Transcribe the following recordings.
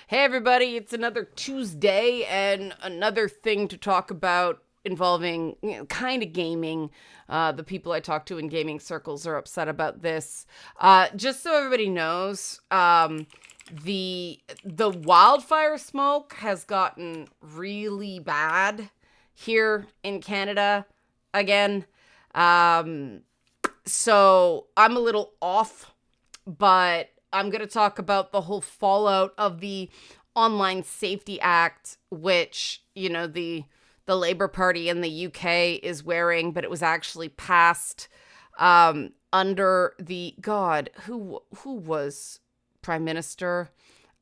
Hey everybody, it's another Tuesday and another thing to talk about involving kind of gaming. The people I talk to in gaming circles are upset about this. Just so everybody knows, the wildfire smoke has gotten really bad here in Canada again. So I'm a little off, but I'm going to talk about the whole fallout of the Online Safety Act, which, the Labour Party in the UK is wearing, but it was actually passed under the who was Prime Minister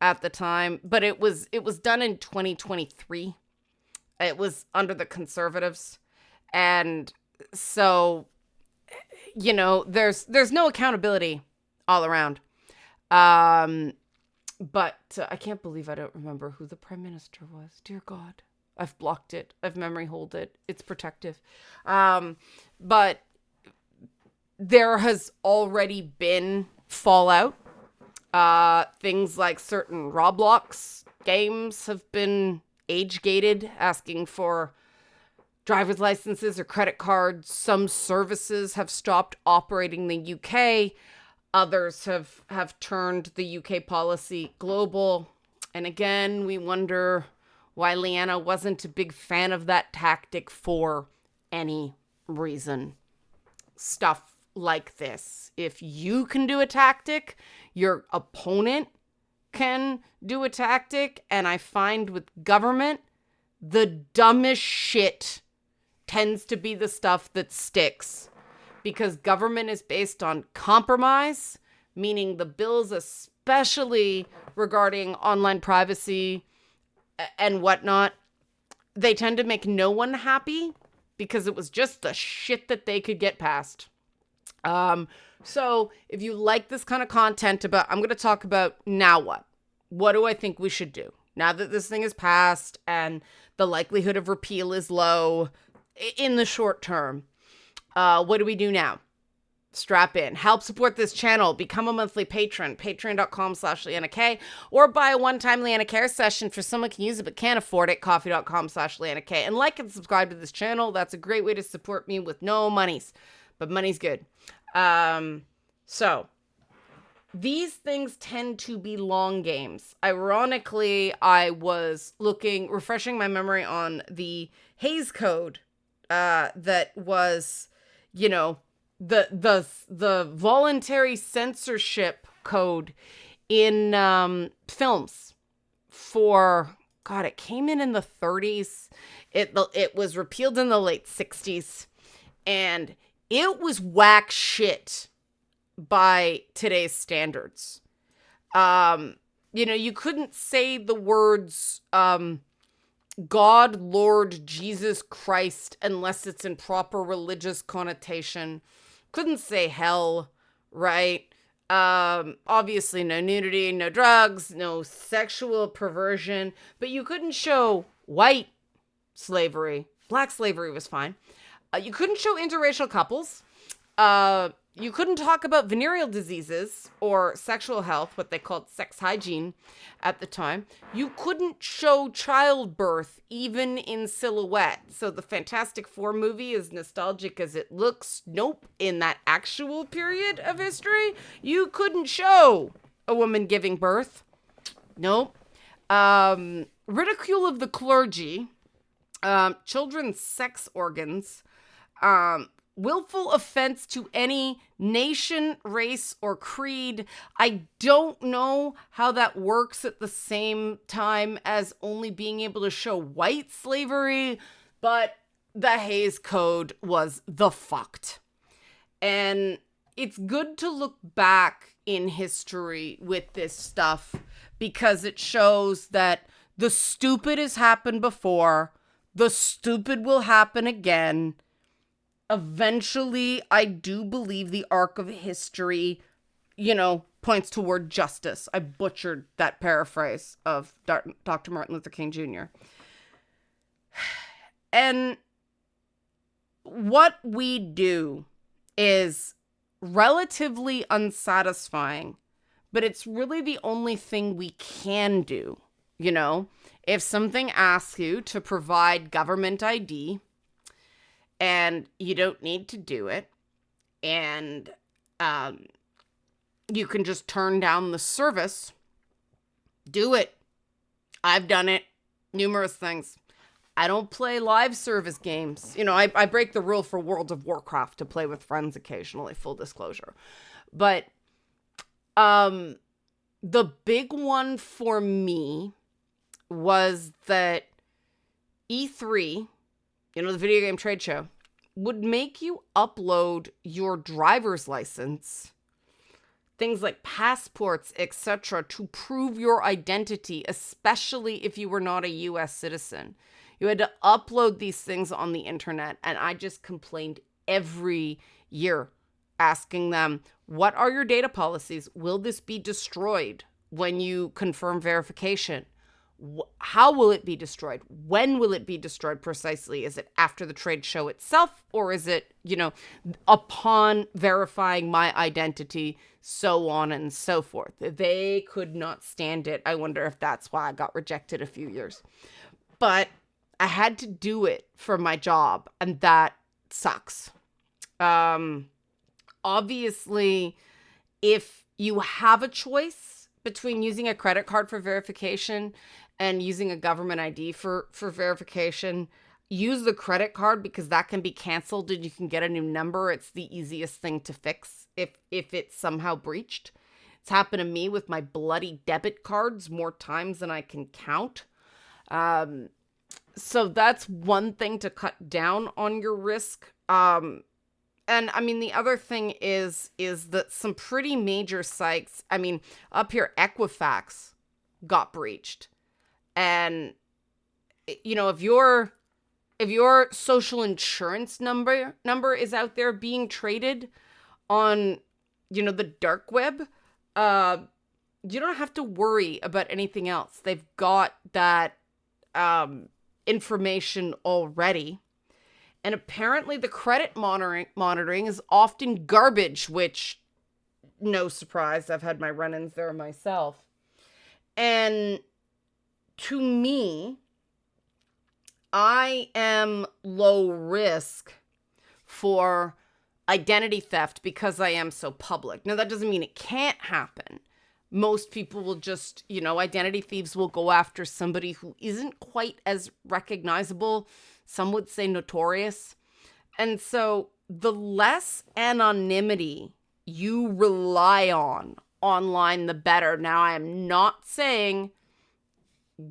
at the time, but it was done in 2023. It was under the Conservatives. And so, there's no accountability all around. But I can't believe I don't remember who the Prime Minister was. Dear God, I've blocked it. I've memory holed it. It's protective. But there has already been fallout. Things like certain Roblox games have been age gated, asking for driver's licenses or credit cards. Some services have stopped operating in the UK. Others have turned the UK policy global. And again, we wonder why Leanna wasn't a big fan of that tactic for any reason. Stuff like this. If you can do a tactic, your opponent can do a tactic. And I find with government, the dumbest shit tends to be the stuff that sticks. Because government is based on compromise, meaning the bills, especially regarding online privacy and whatnot, they tend to make no one happy because it was just the shit that they could get past. So if you like this kind of content I'm going to talk about now what? What do I think we should do? Now that this thing is passed and the likelihood of repeal is low in the short term. What do we do now? Strap in. Help support this channel. Become a monthly patron. Patreon.com/LeannaK. Or buy a one-time Leanna Care session for someone who can use it but can't afford it. Coffee.com/LeannaK. And like and subscribe to this channel. That's a great way to support me with no monies. But money's good. So these things tend to be long games. Ironically, I was refreshing my memory on the Hays Code that was, the voluntary censorship code in films for, it came in the 30s. It was repealed in the late 60s, and it was whack shit by today's standards. You couldn't say the words God, Lord, Jesus Christ, unless it's in proper religious connotation. Couldn't say hell, right? Obviously no nudity, no drugs, no sexual perversion, but you couldn't show white slavery. Black slavery was fine. You couldn't show interracial couples. You couldn't talk about venereal diseases or sexual health, what they called sex hygiene at the time. You couldn't show childbirth, even in silhouette. So the Fantastic Four movie, as nostalgic as it looks, nope, in that actual period of history, you couldn't show a woman giving birth. Nope. Ridicule of the clergy, children's sex organs, willful offense to any nation, race, or creed. I don't know how that works at the same time as only being able to show white slavery, but the Hays Code was the fucked. And it's good to look back in history with this stuff because it shows that the stupid has happened before, the stupid will happen again. Eventually, I do believe the arc of history, points toward justice. I butchered that paraphrase of Dr. Martin Luther King Jr. And what we do is relatively unsatisfying, but it's really the only thing we can do You know, if something asks you to provide government ID and you don't need to do it, and you can just turn down the service, do it. I've done it. Numerous things. I don't play live service games. You know, I break the rule for World of Warcraft to play with friends occasionally, full disclosure. But the big one for me was that E3, you know, the video game trade show, would make you upload your driver's license, things like passports, etc., to prove your identity, especially if you were not a US citizen. You had to upload these things on the internet, and I just complained every year, asking them, what are your data policies? Will this be destroyed when you confirm verification? How will it be destroyed? When will it be destroyed precisely? Is it after the trade show itself, or is it, you know, upon verifying my identity, so on and so forth? They could not stand it. I wonder if that's why I got rejected a few years. But I had to do it for my job, and that sucks. Obviously, if you have a choice between using a credit card for verification and using a government ID for verification, use the credit card, because that can be canceled and you can get a new number. It's the easiest thing to fix if it's somehow breached. It's happened to me with my bloody debit cards more times than I can count. So that's one thing to cut down on your risk. And I mean, the other thing is that some pretty major sites, I mean, up here, Equifax got breached. And, you know, if your social insurance number is out there being traded on, you know, the dark web, you don't have to worry about anything else. They've got that information already. And apparently the credit monitoring is often garbage, which, no surprise, I've had my run-ins there myself. And to me, I am low risk for identity theft because I am so public. Now, that doesn't mean it can't happen. Most people will just, you know, identity thieves will go after somebody who isn't quite as recognizable. Some would say notorious. And so the less anonymity you rely on online, the better. Now, I am not saying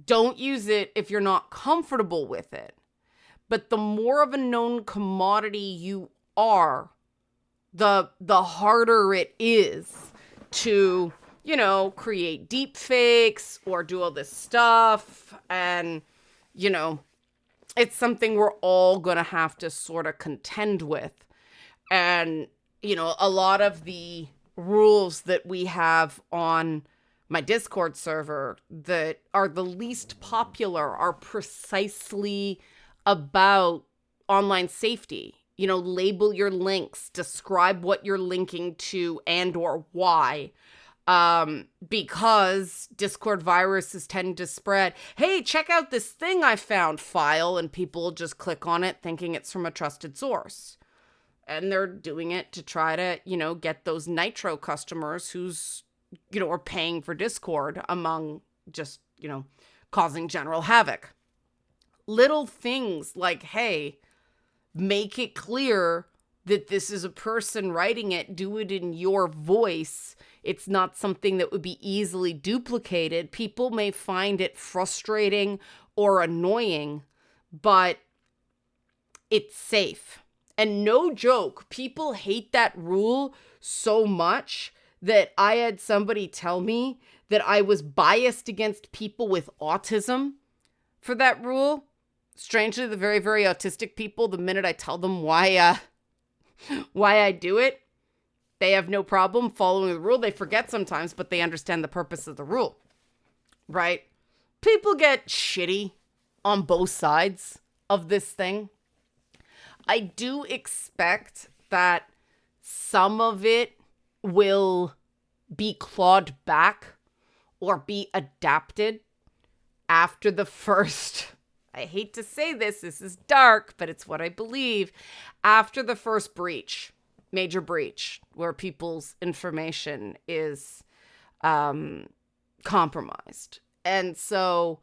don't use it if you're not comfortable with it. But the more of a known commodity you are, the harder it is to, you know, create deep fakes or do all this stuff. And, you know, it's something we're all going to have to sort of contend with. And, you know, a lot of the rules that we have on my Discord server that are the least popular are precisely about online safety. You know, label your links, describe what you're linking to and or why. Because Discord viruses tend to spread, hey, check out this thing I found file, and people just click on it thinking it's from a trusted source. And they're doing it to try to, you know, get those Nitro customers who's, you know, are paying for Discord among just, you know, causing general havoc. Little things like, hey, make it clear that this is a person writing it, do it in your voice. It's not something that would be easily duplicated. People may find it frustrating or annoying, but it's safe. And no joke, people hate that rule so much that I had somebody tell me that I was biased against people with autism for that rule. Strangely, the very, very autistic people, the minute I tell them why I do it, they have no problem following the rule. They forget sometimes, but they understand the purpose of the rule, right? People get shitty on both sides of this thing. I do expect that some of it will be clawed back or be adapted after the first, I hate to say this is dark, but it's what I believe, after the first breach, major breach, where people's information is compromised. And so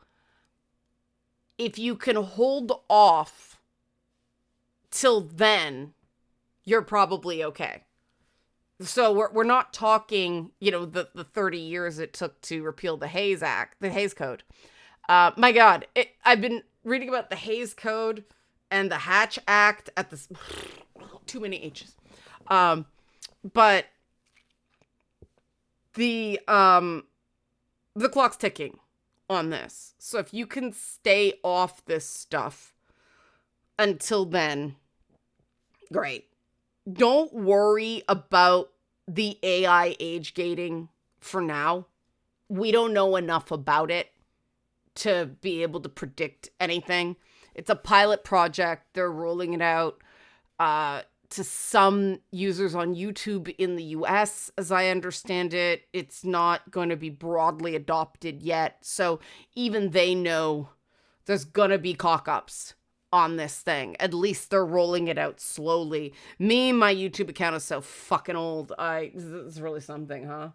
if you can hold off till then, you're probably okay. So we're not talking, the 30 years it took to repeal the Hayes Code. My God, I've been reading about the Hayes Code and the Hatch Act at this, too many H's. But the clock's ticking on this. So if you can stay off this stuff until then, great. Don't worry about the AI age gating for now. We don't know enough about it to be able to predict anything. It's a pilot project. They're rolling it out to some users on YouTube in the US, as I understand it. It's not going to be broadly adopted yet. So even they know there's going to be cock-ups on this thing. At least they're rolling it out slowly. My YouTube account is so fucking old. This is really something, huh?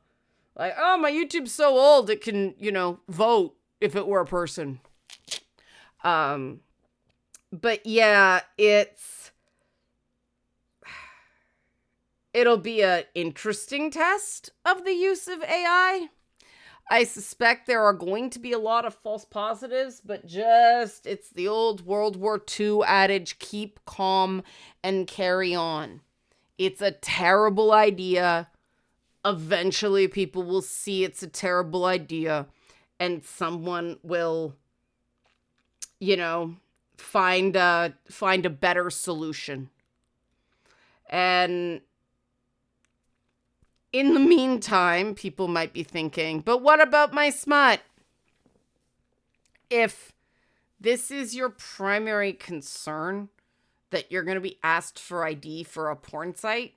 Like, oh, my YouTube's so old it can, vote if it were a person. But yeah, it'll be an interesting test of the use of AI. I suspect there are going to be a lot of false positives, but it's the old World War II adage, keep calm and carry on. It's a terrible idea. Eventually people will see it's a terrible idea and someone will, find a better solution. And in the meantime, people might be thinking, but what about my smut? If this is your primary concern, that you're going to be asked for ID for a porn site,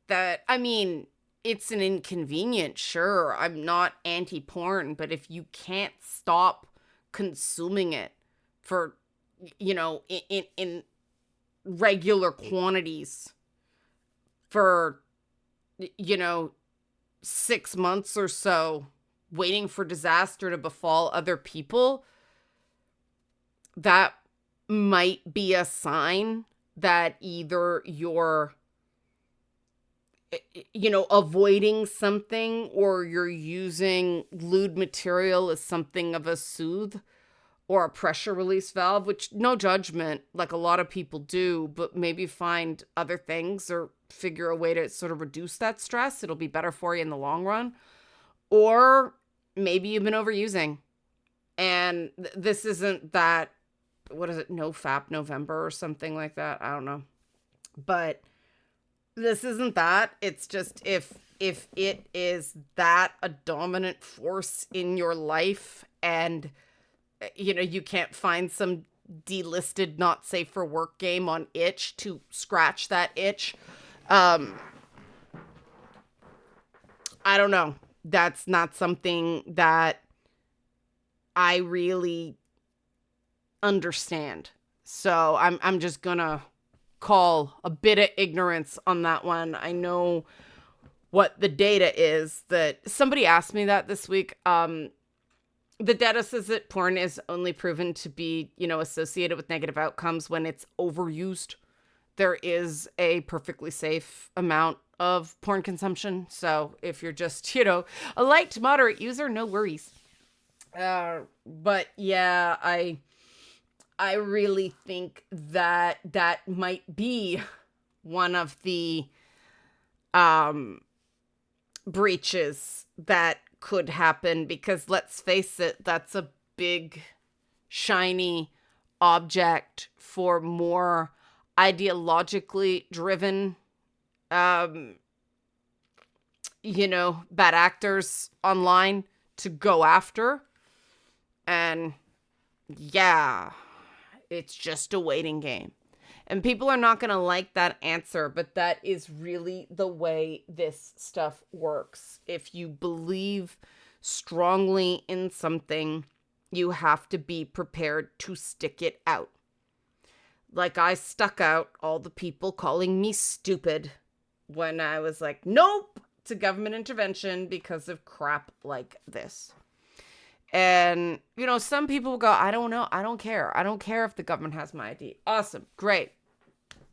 it's an inconvenience, sure. I'm not anti-porn, but if you can't stop consuming it for, in regular quantities for 6 months or so, waiting for disaster to befall other people, that might be a sign that either you're, avoiding something or you're using lewd material as something of a soothe or a pressure release valve, which no judgment, like a lot of people do, but maybe find other things or figure a way to sort of reduce that stress. It'll be better for you in the long run. Or maybe you've been overusing and this isn't that, what is it? No FAP November or something like that. I don't know. But this isn't that. It's just if it is that a dominant force in your life and you can't find some delisted not safe for work game on itch to scratch that itch. I don't know. That's not something that I really understand. So I'm just gonna call a bit of ignorance on that one. I know what the data is. That somebody asked me that this week. The data says that porn is only proven to be, associated with negative outcomes when it's overused. There is a perfectly safe amount of porn consumption. So if you're just, a light to moderate user, no worries. But yeah, I really think that might be one of the breaches that could happen, because let's face it, that's a big shiny object for more ideologically driven bad actors online to go after. And yeah, it's just a waiting game. And people are not going to like that answer, but that is really the way this stuff works. If you believe strongly in something, you have to be prepared to stick it out. Like I stuck out all the people calling me stupid when I was like, nope, to government intervention because of crap like this. And, you know, some people go, I don't know. I don't care. I don't care if the government has my ID. Awesome. Great.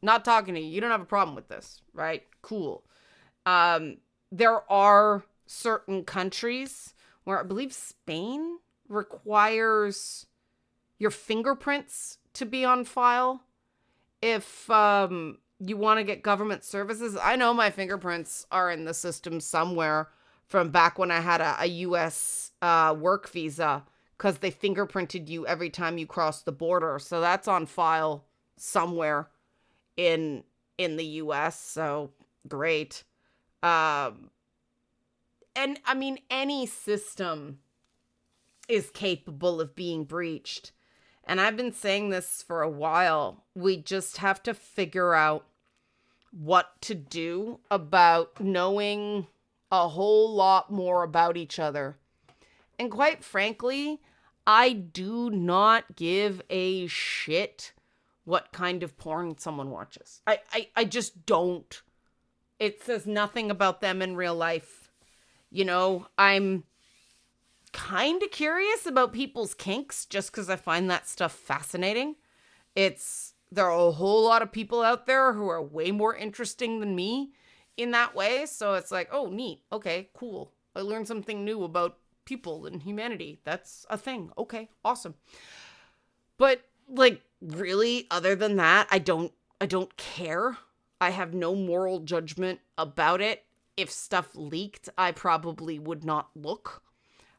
Not talking to you. You don't have a problem with this, right? Cool. There are certain countries where I believe Spain requires your fingerprints to be on file if you want to get government services. I know my fingerprints are in the system somewhere from back when I had a U.S. Work visa, because they fingerprinted you every time you crossed the border. So that's on file somewhere in the U.S. So great. And I mean, any system is capable of being breached. And I've been saying this for a while. We just have to figure out what to do about knowing a whole lot more about each other. And quite frankly, I do not give a shit what kind of porn someone watches. I just don't. It says nothing about them in real life. You know, I'm kind of curious about people's kinks just because I find that stuff fascinating. There are a whole lot of people out there who are way more interesting than me in that way. So it's like, oh, neat. Okay, cool. I learned something new about people and humanity. That's a thing. Okay, awesome. But like, really, other than that, I don't care. I have no moral judgment about it. If stuff leaked, I probably would not look.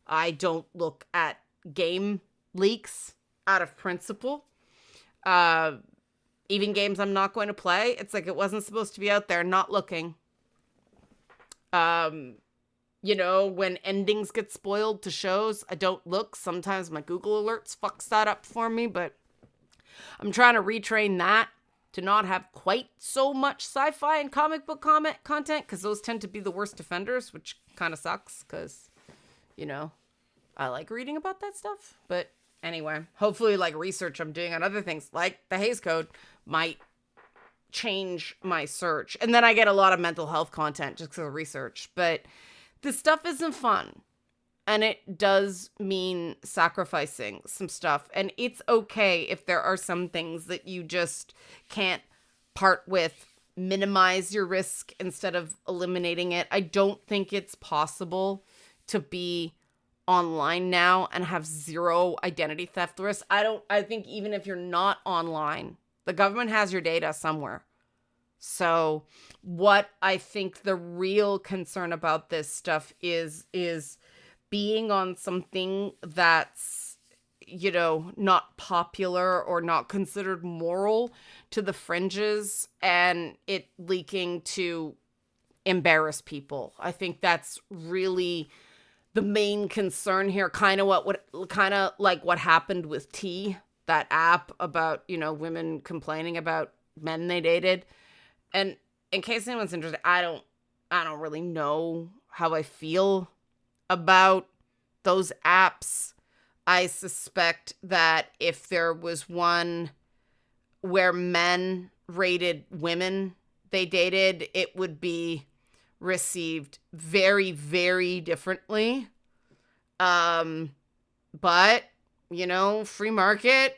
I don't look at game leaks out of principle. Even games I'm not going to play, it's like it wasn't supposed to be out there, not looking. You know, when endings get spoiled to shows, I don't look. Sometimes my Google Alerts fucks that up for me, but I'm trying to retrain that to not have quite so much sci-fi and comic book content, because those tend to be the worst offenders, which kind of sucks, because, you know, I like reading about that stuff. But anyway, hopefully, like, research I'm doing on other things, like the Hays Code, might change my search. And then I get a lot of mental health content just because of research. But this stuff isn't fun. And it does mean sacrificing some stuff. And it's okay if there are some things that you just can't part with, minimize your risk instead of eliminating it. I don't think it's possible to be online now and have zero identity theft risk. I think even if you're not online, the government has your data somewhere. So what I think the real concern about this stuff is being on something that's, you know, not popular or not considered moral to the fringes, and it leaking to embarrass people. I think that's really the main concern here. Kind of like what happened with T, that app about, you know, women complaining about men they dated. And in case anyone's interested, I don't really know how I feel about those apps. I suspect that if there was one where men rated women they dated, it would be received very, very differently. But, you know, free market.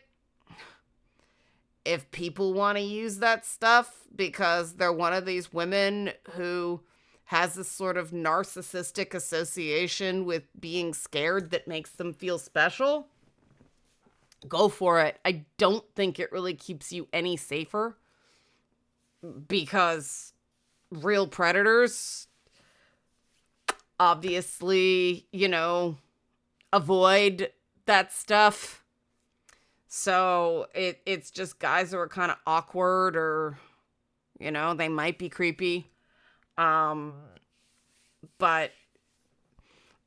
If people want to use that stuff because they're one of these women who has this sort of narcissistic association with being scared that makes them feel special, go for it. I don't think it really keeps you any safer, because real predators obviously, you know, avoid that stuff. So it's just guys who are kind of awkward, or, you know, they might be creepy. But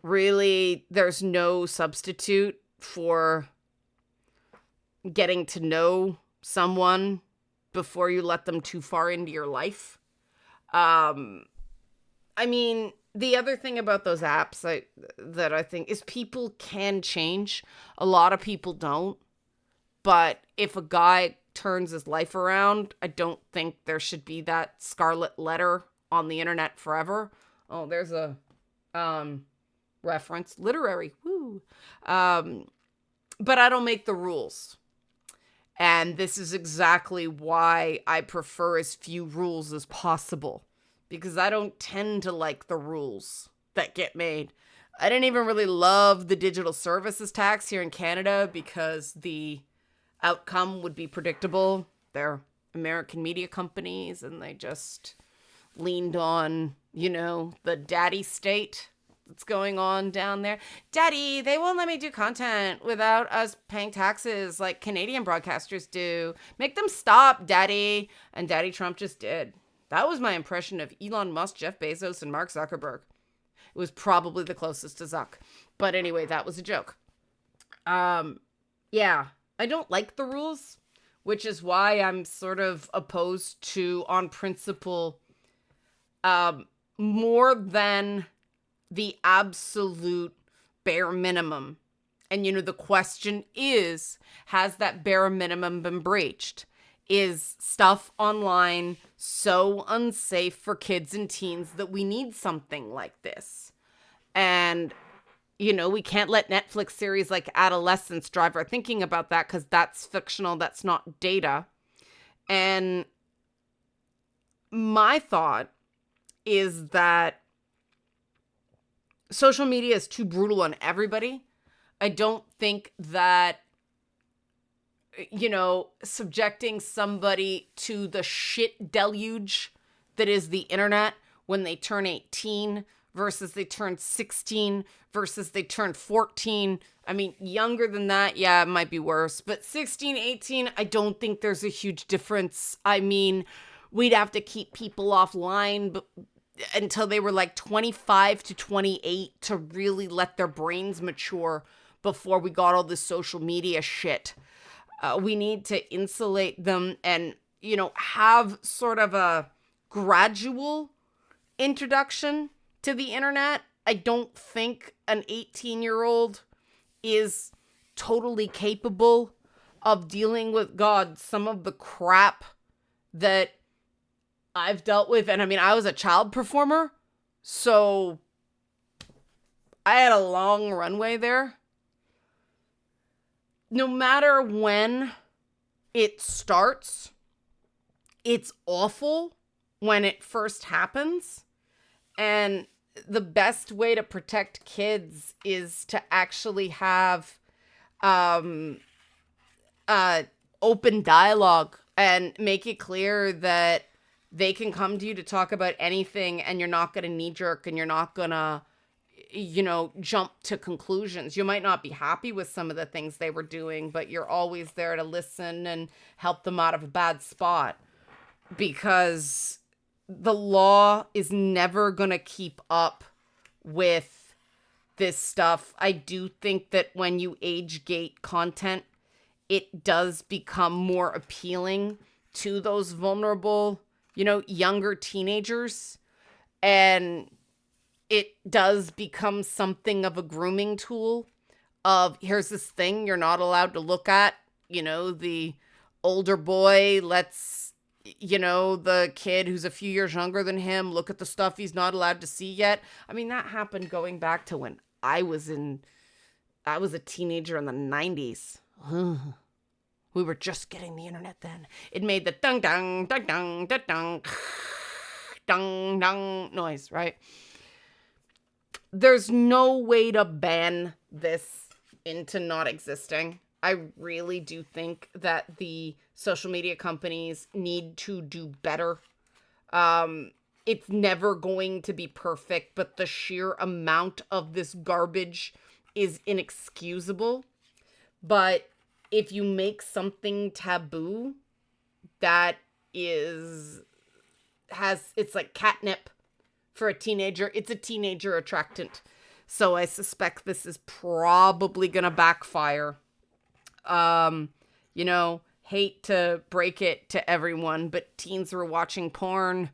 really, there's no substitute for getting to know someone before you let them too far into your life. I mean, the other thing about those apps that I think is people can change. A lot of people don't. But if a guy turns his life around, I don't think there should be that scarlet letter on the internet forever. Oh, there's a reference. Literary. Woo. But I don't make the rules. And this is exactly why I prefer as few rules as possible. Because I don't tend to like the rules that get made. I didn't even really love the digital services tax here in Canada because the outcome would be predictable. They're American media companies and they just leaned on, the daddy state that's going on down there. Daddy, they won't let me do content without us paying taxes like Canadian broadcasters do. Make them stop, Daddy. And Daddy Trump just did. That was my impression of Elon Musk, Jeff Bezos, and Mark Zuckerberg. It was probably the closest to Zuck. But anyway, that was a joke. Yeah, I don't like the rules, which is why I'm sort of opposed to, on principle, more than the absolute bare minimum. And, the question is, has that bare minimum been breached? Is stuff online so unsafe for kids and teens that we need something like this? And, we can't let Netflix series like Adolescence drive our thinking about that because that's fictional, that's not data. And my thought is that social media is too brutal on everybody. I don't think that, subjecting somebody to the shit deluge that is the internet when they turn 18 versus they turn 16 versus they turn 14. I mean, younger than that, yeah, it might be worse. But 16, 18, I don't think there's a huge difference. I mean, we'd have to keep people offline until they were like 25 to 28 to really let their brains mature before we got all this social media shit. We need to insulate them and, have sort of a gradual introduction to the internet. I don't think an 18-year-old is totally capable of dealing with, God, some of the crap that I've dealt with. And I mean, I was a child performer, so I had a long runway there. No matter when it starts, it's awful when it first happens. And the best way to protect kids is to actually have open dialogue and make it clear that they can come to you to talk about anything and you're not going to knee jerk and you're not going to, jump to conclusions. You might not be happy with some of the things they were doing, but you're always there to listen and help them out of a bad spot, because the law is never going to keep up with this stuff. I do think that when you age gate content, it does become more appealing to those vulnerable, younger teenagers. And it does become something of a grooming tool of, here's this thing you're not allowed to look at. The older boy lets, the kid who's a few years younger than him look at the stuff he's not allowed to see yet. I mean, that happened going back to when I was a teenager in the 90s. We were just getting the internet then. It made the dung dung dung dung dung dung dung dung noise, right? There's no way to ban this into not existing. I really do think that the social media companies need to do better. It's never going to be perfect, but the sheer amount of this garbage is inexcusable. But if you make something taboo, it's like catnip for a teenager. It's a teenager attractant. So I suspect this is probably going to backfire. Hate to break it to everyone, but teens were watching porn,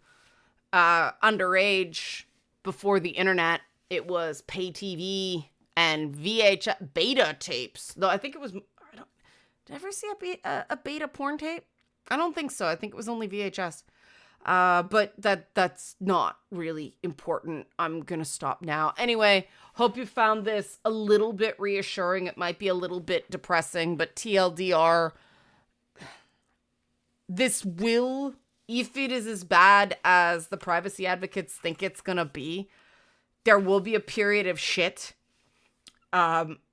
underage, before the internet, it was pay TV and VHS beta tapes. Though I think it was, did I ever see a beta porn tape? I don't think so. I think it was only VHS. But that's not really important. I'm gonna stop now. Anyway, hope you found this a little bit reassuring. It might be a little bit depressing, but TLDR, this will, if it is as bad as the privacy advocates think it's gonna be, there will be a period of shit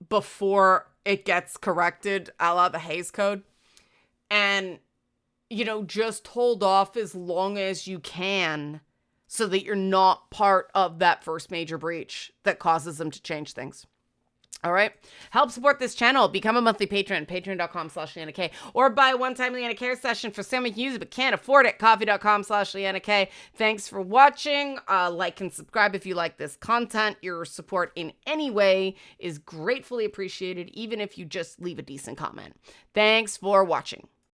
before it gets corrected, a la the Hays Code. And just hold off as long as you can so that you're not part of that first major breach that causes them to change things. All right. Help support this channel. Become a monthly patron, patreon.com/Leanna K, or buy a one-time Leanna Care session for someone who can use it but can't afford it. Coffee.com/Leanna K. Thanks for watching. Like and subscribe if you like this content. Your support in any way is gratefully appreciated, even if you just leave a decent comment. Thanks for watching.